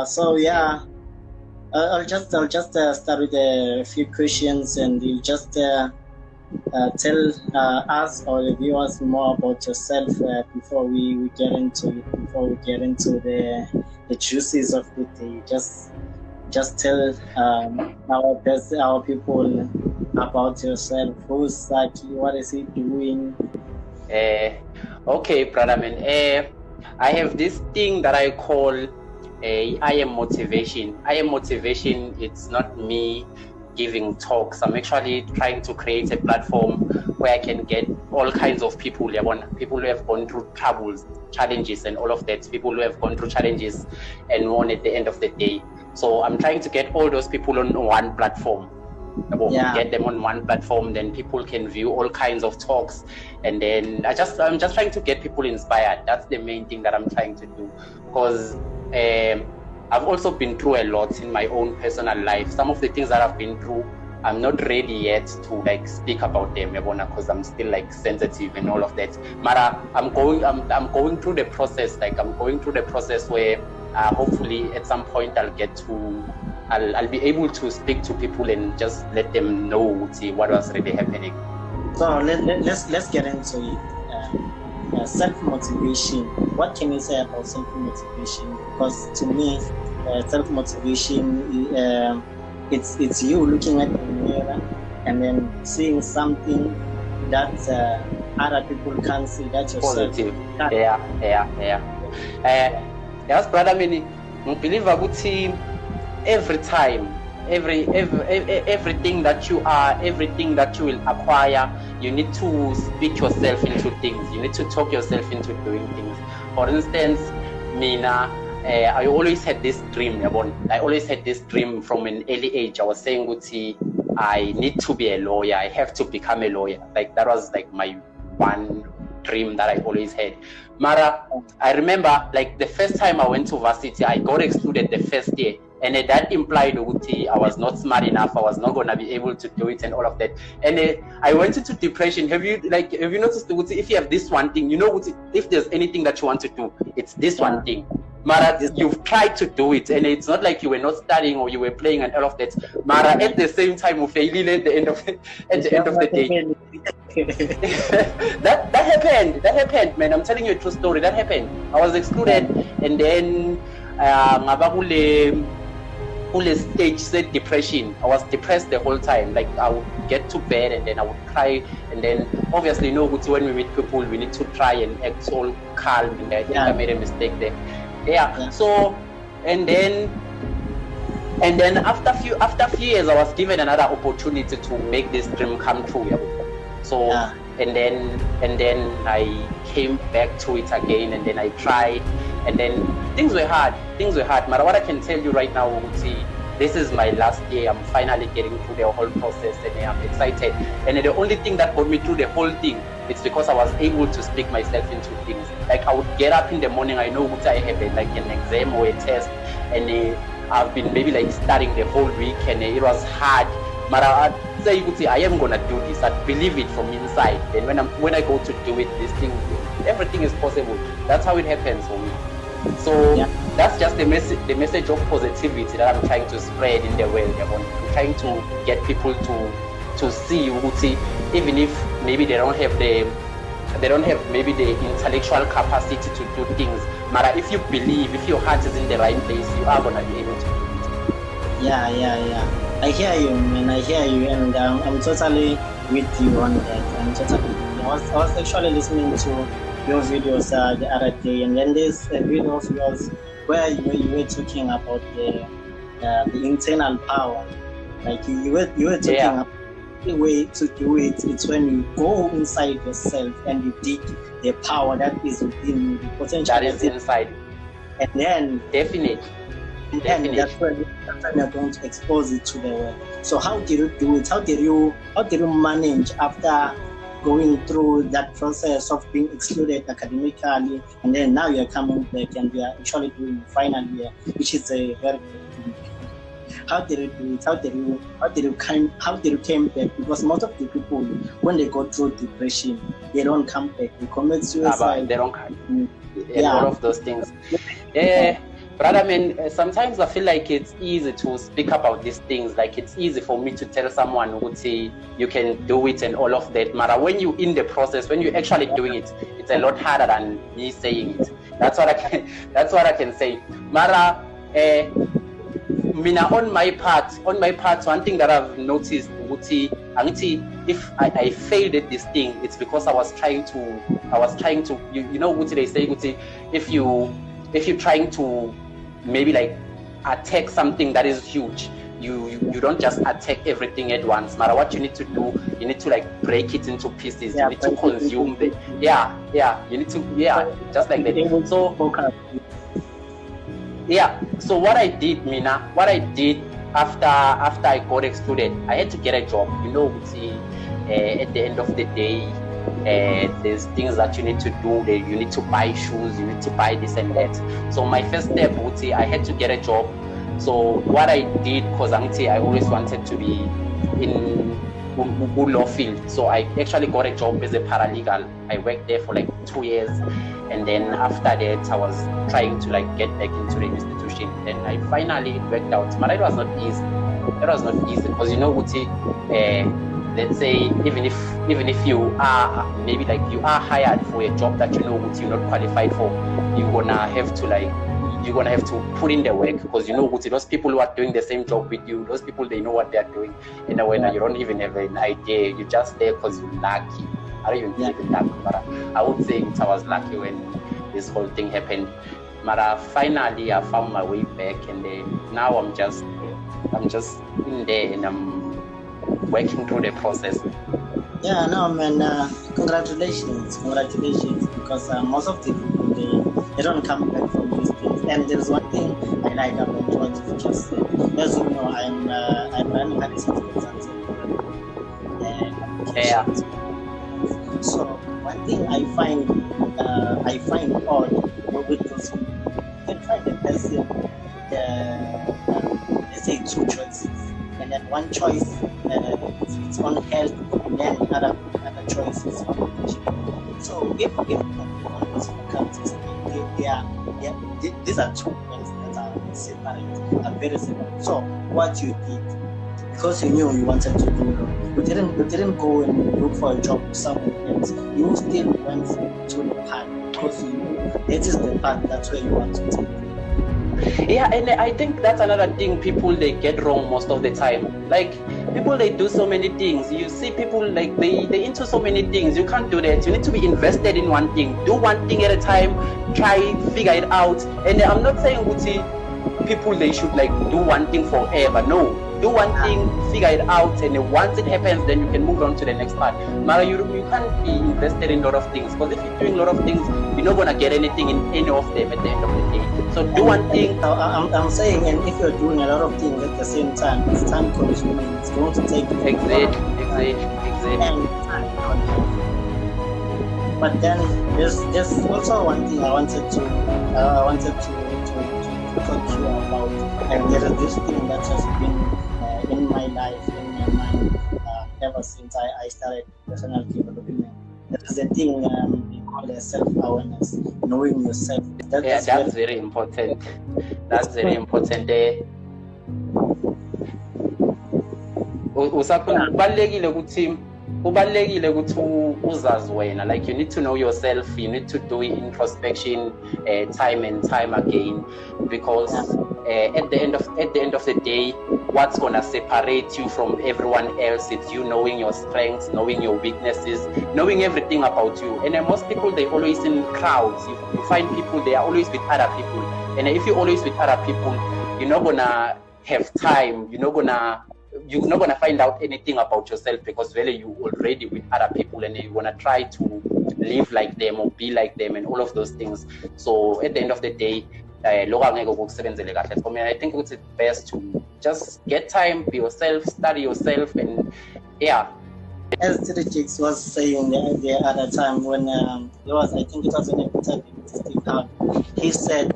So yeah, I'll just start with a few questions, and you just tell us or the viewers more about yourself before we get into it. Before we get into the juices of it, you just tell our people about yourself. Who's Sakkie? What is he doing? Okay, brother man. I have this thing that I call I am motivation. I am motivation. It's not me giving talks. I'm actually trying to create a platform where I can get all kinds of people. People who have gone through troubles, challenges, and all of that. People who have gone through challenges and won at the end of the day. So I'm trying to get all those people on one platform. Get them on one platform, then people can view all kinds of talks, and then I'm just trying to get people inspired. That's the main thing that I'm trying to do, because I've also been through a lot in my own personal life. Some of the things that I've been through, I'm not ready yet to like speak about them, because I'm still like sensitive and all of that. Mara, I'm going through the process. Like I'm going through the process where hopefully at some point I'll be able to speak to people and just let them know what was really happening. So let's get into it. Self-motivation. What can you say about self-motivation? Because to me, self-motivation, it's you looking at the mirror and then seeing something that other people can't see. That yourself. Positive. Yeah. Yes, brother. I believe about every time, everything that you are, everything that you will acquire, you need to speak yourself into things. You need to talk yourself into doing things. For instance, Mina, I always had this dream. I always had this dream from an early age. I was saying, I need to be a lawyer. I have to become a lawyer. Like that was like my one dream that I always had. Mara, I remember like the first time I went to varsity, I got excluded the first year. And that implied I was not smart enough. I was not going to be able to do it and all of that. And I went into depression. Have you noticed if you have this one thing, if there's anything that you want to do, it's this one thing. Mara, you've tried to do it, and it's not like you were not studying or you were playing and all of that. Mara, at the same time, you failing at the end of the day. That happened, man. I'm telling you a true story. That happened. I was excluded, and then stage said depression. I was depressed the whole time. Like I would get to bed and then I would cry, and then obviously when we meet people we need to try and act all calm, and I think I made a mistake there. So and then after few years I was given another opportunity to make this dream come true. So and then I came back to it again, and then I tried, and then things were hard. But what I can tell you right now, this is my last year. I'm finally getting through the whole process, and I'm excited. And the only thing that got me through the whole thing, it's because I was able to speak myself into things. Like I would get up in the morning, I know what I have, like an exam or a test, and I've been maybe like studying the whole week, and it was hard. But I say, I am gonna do this. I believe it from inside. And when I go to do it, this thing, everything is possible. That's how it happens for me. So that's just the message of positivity that I'm trying to spread in the world. I'm trying to get people to see even if maybe they don't have maybe the intellectual capacity to do things. But if you believe, if your heart is in the right place, you are gonna be able to do it. Yeah. I hear you, man. I hear you, and I'm totally with you on that. I was actually listening to your videos the other day, and then there's a video of yours where you were talking about the internal power. Like you were talking about the way to do it. It's when you go inside yourself and you dig the power that is within you, the potential that is inside, and then definitely. That's when you're going to expose it to the world. So how did you do it? How did you manage after going through that process of being excluded academically, and then now you're coming back and you are actually doing final year, which is a very good thing. How did you do it? How did you came back? Because most of the people, when they go through depression, they don't come back. They commit suicide. They don't come. All of those things. brother man, sometimes I feel like it's easy to speak about these things. Like it's easy for me to tell someone who would say you can do it and all of that. Mara, when you in the process, when you're actually doing it, it's a lot harder than me saying it. That's what I can say. Mara, Mina, on my part, one thing that I've noticed, if I failed at this thing, it's because I was trying to, you know what they say, if you're trying to maybe like attack something that is huge, you don't just attack everything at once. No matter what you need to do, you need to like break it into pieces. You need to consume the you need to just like that. So so what I did, Mina, after I got excluded, I had to get a job. You know, at the end of the day, there's things that you need to do. You need to buy shoes, you need to buy this and that. So my first step would say I had to get a job. So what I did, because I always wanted to be in law field. So I actually got a job as a paralegal. I worked there for like 2 years, and then after that I was trying to like get back into the institution. Then I finally worked out. But it was not easy. It was not easy because you know, let's say even if you are maybe like you are hired for a job that you know you're not qualified for, you're gonna have to put in the work, because you know those people who are doing the same job with you, those people, they know what they're doing. And when you don't even have an idea, you're just there because you're lucky. I don't even think it's lucky, but I would say I was lucky when this whole thing happened. But finally I found my way back, and now I'm just in there and I'm working through the process. Yeah, no, man. Congratulations, because most of the people they don't come back from these things. And there's one thing I like about what you just said. As you know, I'm running Hadison consulting. So one thing I find odd with those people, you can find a person, let's say 2 choices, and then one choice it's on health, and then another choice is on education. So if on those faculties, these are 2 points that are separate, are very separate. So what you did, because you knew you wanted to do it, you didn't go and look for a job somewhere else. You still went to the path because you knew that is the path, that's where you want to take. Yeah, and I think that's another thing people they get wrong most of the time. Like people, they do so many things. You see people like they into so many things. You can't do that. You need to be invested in one thing. Do one thing at a time. Try, figure it out. And I'm not saying people they should like do one thing forever. No, do one thing, figure it out, and once it happens, then you can move on to the next part. Mara, you can't be invested in a lot of things, because if you're doing a lot of things, you're not gonna get anything in any of them at the end of the day. So do one thing. I'm saying, and if you're doing a lot of things at the same time, it's time consuming. It's going to take exactly. But then there's also one thing I wanted to talk to you about, and there is this thing that has been in my life, in my mind, ever since I started personal development. There is a thing we call self-awareness, knowing yourself. That's very important. That's very important. Kubalulekile ukuthi uzazi wena. Like you need to know yourself, you need to do introspection time and time again, because at the end of the day, what's gonna separate you from everyone else is you knowing your strengths, knowing your weaknesses, knowing everything about you. And most people, they always in crowds. You find people, they are always with other people, and if you're always with other people, you're not gonna have time, you're not gonna find out anything about yourself, because really you already with other people and you wanna try to live like them or be like them and all of those things. So at the end of the day, for me, I think it's best to just get time, be yourself, study yourself, and As Tirikix was saying the other time when I think it was an interview with Steve Harvey, he said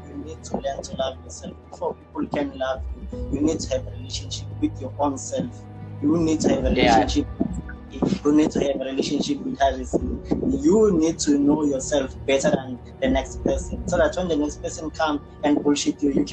you need to learn to love yourself before people can love you. You need to have a relationship with your own self. You need to have a relationship. You need to have a relationship with Hadison. you need to know yourself better than the next person, so that when the next person come and bullshit you, you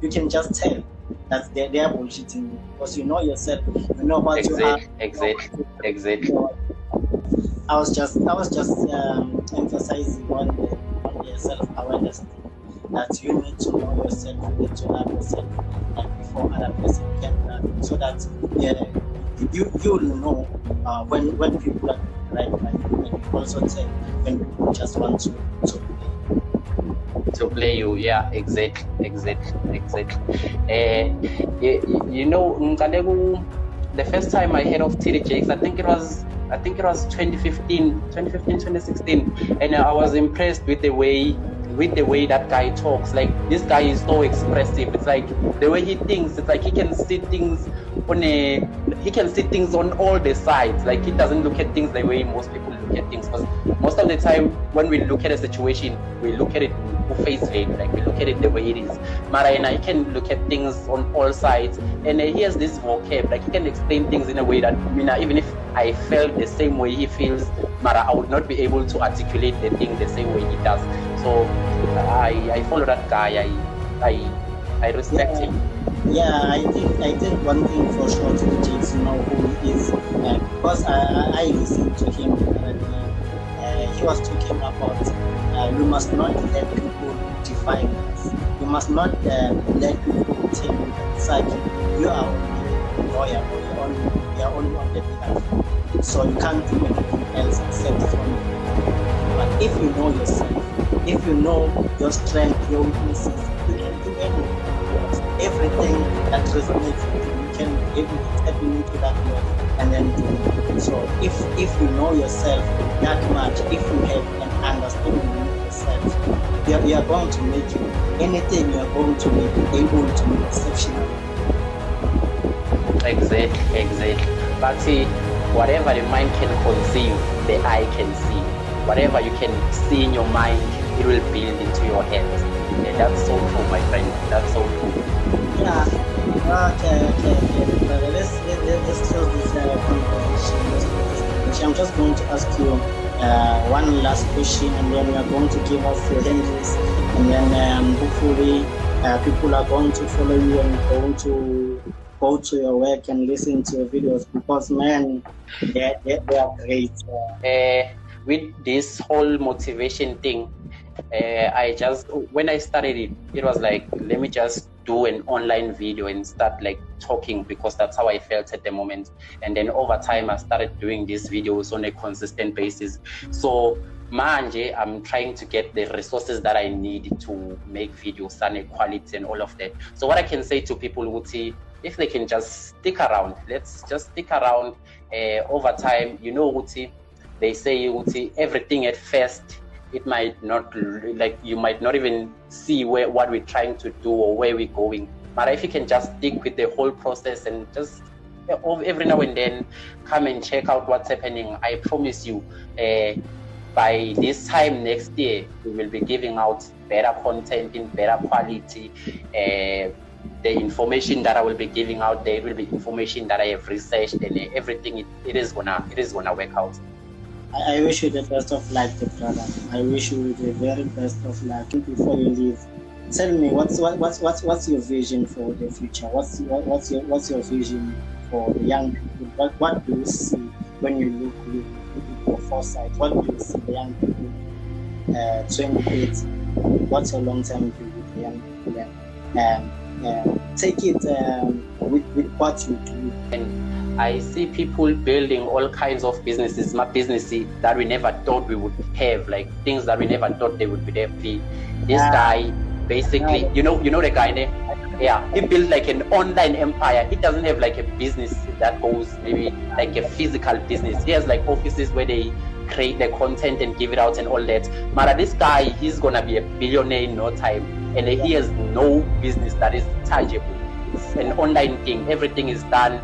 can just tell that they are bullshitting you, because you know yourself, you know what you are. Exactly. I was just emphasizing on the self-awareness thing, that you need to know yourself, you need to love yourself, like before other person can love you, so that you'll know when people are right by you, and you also tell when people just want to play you. Yeah, exactly. You know, the first time I heard of TD Jakes, I think it was 2015, 2016, and I was impressed with the way that guy talks. Like, this guy is so expressive. It's like the way he thinks. It's like he can see things on all the sides. Like, he doesn't look at things the way most people look at things. Because most of the time, when we look at a situation, we look at it face value. Like, we look at it the way it is. Marina, he can look at things on all sides, and he has this vocab. Like, he can explain things in a way that, even if I felt the same way he feels, Mara, I would not be able to articulate the thing the same way he does. So I follow that guy. I respect him. Yeah, I think one thing for sure to James, who he is, because I listened to him. He was talking about we must not let people define us. We must not let people tell you that Sakkie, you are only lawyer, or you are only on the platform, so you can't do anything else except from you. But if you know yourself, if you know your strength, your weaknesses, you can do anything. Everything that resonates with you, you can step into that work and then do it. So if you know yourself that much, if you have an understanding of yourself, you are going to make it. Anything you are going to make able to be exceptional. Exactly. But see, whatever the mind can conceive, the eye can see. Whatever you can see in your mind, it will build into your hands. Yeah, that's so true, my friend. That's so true. Yeah. Okay. Let's close this conversation. I'm just going to ask you one last question, and then we are going to give us your handles, and then hopefully people are going to follow you and going to go to your work and listen to your videos, because man, they are great. With this whole motivation thing, when I started it was like, let me just do an online video and start like talking, because that's how I felt at the moment. And then over time, I started doing these videos on a consistent basis. So manje, I'm trying to get the resources that I need to make videos and quality and all of that. So what I can say to people would say, if they can just stick around, let's just stick around. Over time, Uti, they say Uti, everything at first, it might not, like, you might not even see what we're trying to do or where we're going. But if you can just stick with the whole process and just every now and then come and check out what's happening, I promise you, by this time next year, we will be giving out better content in better quality. The information that I will be giving out there will be information that I have researched, and everything it is gonna work out. I wish you the best of luck, brother. I wish you the very best of luck. Before you leave, tell me what's your vision for the future? What's your vision for the young people? What do you see when you look at your foresight? What do you see the young people 28? What's your long-term view with the young people? Take it with what you do. And I see people building all kinds of businesses that we never thought we would have, like things that we never thought they would be there. This guy, basically, you know the guy there? Yeah, he built like an online empire. He doesn't have like a business that goes maybe like a physical business. He has like offices where they create the content and give it out and all that. But this guy, he's gonna be a billionaire in no time, and he has no business that is tangible. It's an online thing. Everything is done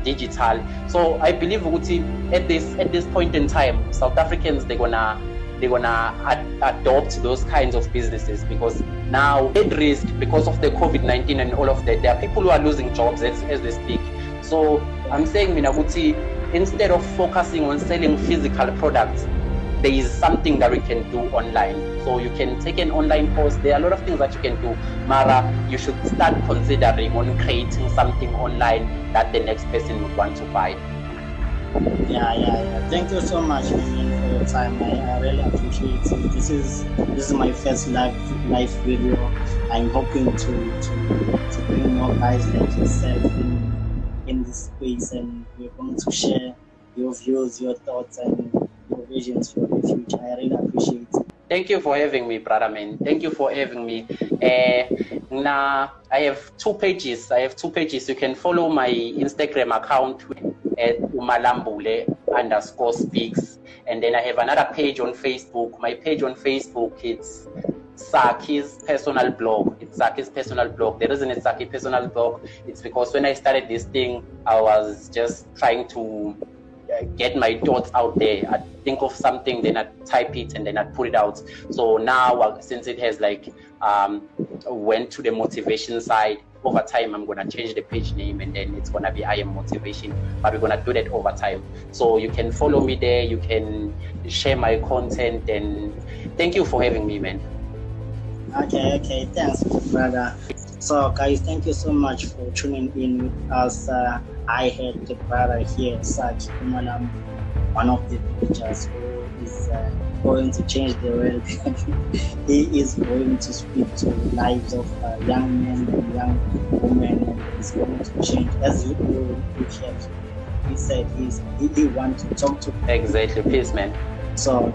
digital. So I believe Uti, at this point in time, South Africans they're gonna adopt those kinds of businesses, because now at risk because of the COVID-19 and all of that, there are people who are losing jobs as they speak. So I'm saying, Uti, instead of focusing on selling physical products, there is something that we can do online. So you can take an online course. There are a lot of things that you can do. Mara, you should start considering on creating something online that the next person would want to buy. Yeah. Thank you so much, man, for your time. I really appreciate it. This is my first live video. I'm hoping to bring more guys like yourself in this space, and we're going to share your views, your thoughts, and your visions for the future. I really appreciate it. Thank you for having me, brother, man. Thank you for having me. Now I have 2 pages. You can follow my Instagram account at Umalambule _speaks. And then I have another page on Facebook. My page on Facebook, it's Sakkie's personal blog. It's Sakkie's personal blog. The reason it's Sakkie personal blog, it's because when I started this thing, I was just trying to get my thoughts out there. I'd think of something, then I'd type it, and then I'd put it out. So now, since it has like went to the motivation side, over time I'm gonna change the page name, and then it's gonna be I Am Motivation, but we're gonna do that over time. So you can follow me there, you can share my content, and thank you for having me, man. Okay, thanks, brother. So guys, thank you so much for tuning in with us. I had the brother here, Sakkie Umalambule, one of the preachers who is going to change the world. He is going to speak to the lives of young men and young women, and he's going to change. As you heard, he said he wants to talk to. Exactly, peace, man. So